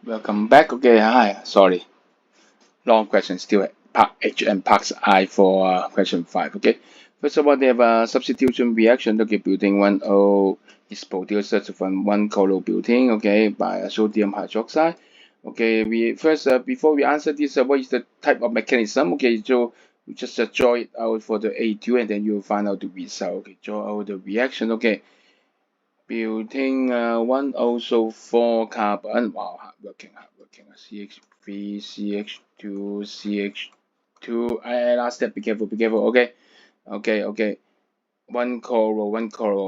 Welcome back. Okay, hi. Sorry, long question still at part H and part I for question 5. Okay, first of all, they have a substitution reaction. Okay, building 1O is produced from 1 building. Okay, by a sodium hydroxide. Okay, we first before we answer this, what is the type of mechanism? Okay, so we just draw it out for the A2 and then you'll find out the result. Okay, draw out the reaction. Okay, building one also 4 carbon. Wow, hardworking. CH3, CH2, CH2. Last step, be careful, be careful. Okay, okay. One coral.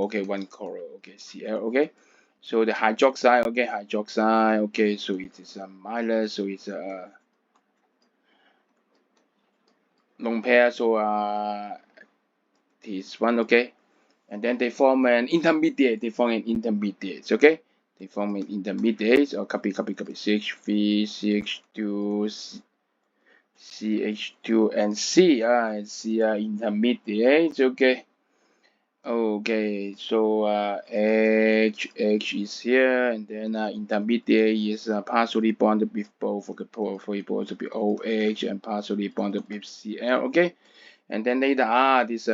Okay, one coral. Okay, Cl. Okay. So the hydroxide. Okay, hydroxide. Okay, so it is a minus. So it's a lone pair. So this one. Okay. And then they form an intermediate. Okay. They form an intermediate. Or copy. CH3, CH2, CH2 and C. C are intermediate. Okay. Okay. So H is here, and then intermediate is partially bonded with both. Okay, probably supposed to be OH and partially bonded with Cl. Okay. And then later this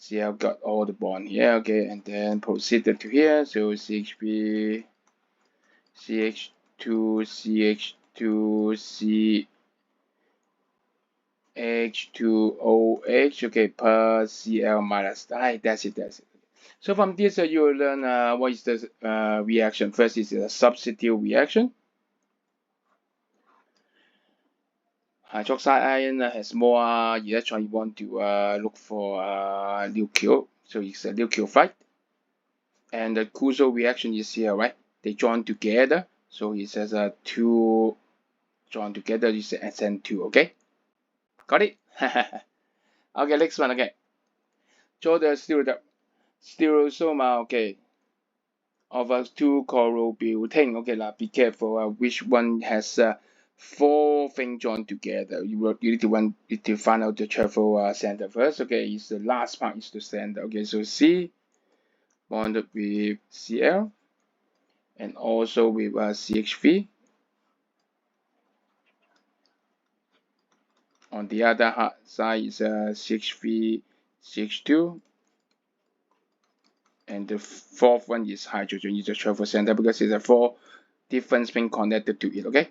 Cl got all the bond here. Okay, and then proceeded to here. So CH3, CH2, CH2, C. H2OH, okay, per Cl minus I. That's it. So from this, you will learn what is the reaction. First is a substitute reaction. Hydroxide ion has more electron. You want to look for nucleo, so it's a nucleophile. And the Kuso reaction is here, right? They join together, so it says two join together is SN2. Okay, got it. Okay, next one. Okay, draw the stereosoma. Okay, of a two coral building. Okay, now be careful which one has 4 things joined together. You need to find out the travel center first. Okay, it's the last part is the center. Okay, so C bonded with Cl and also with CH3. On the other side is CH3, CH2. And the fourth one is hydrogen. It's a travel center because it's a 4 different things connected to it. Okay.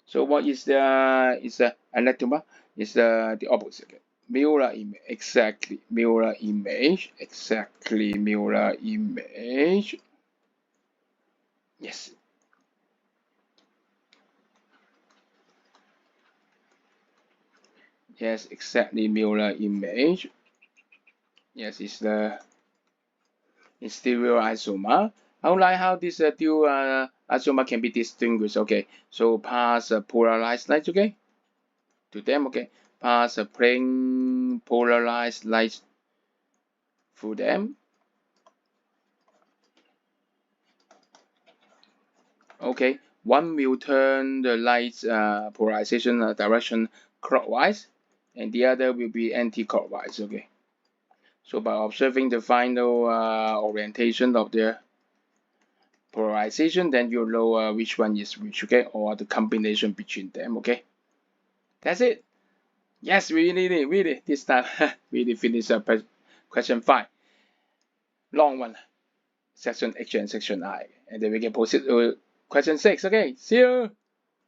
So what is the anatomy? Is the opposite. Okay. Mirror image, exactly mirror image. Yes. Yes, exactly mirror image. Yes, it's the stereoisomer. Unlike how this dual isomer can be distinguished. Okay, so pass polarized light. Okay, to them. Okay, pass a plain polarized light through them. Okay, one will turn the light's polarization direction clockwise, and the other will be anti-clockwise. Okay, so by observing the final orientation of the polarization, then you'll know which one is which. Okay, or the combination between them. Okay, that's it. Yes, we really this time really finished question 5. Long one, section H and section I, and then we can proceed to question 6. Okay, see you.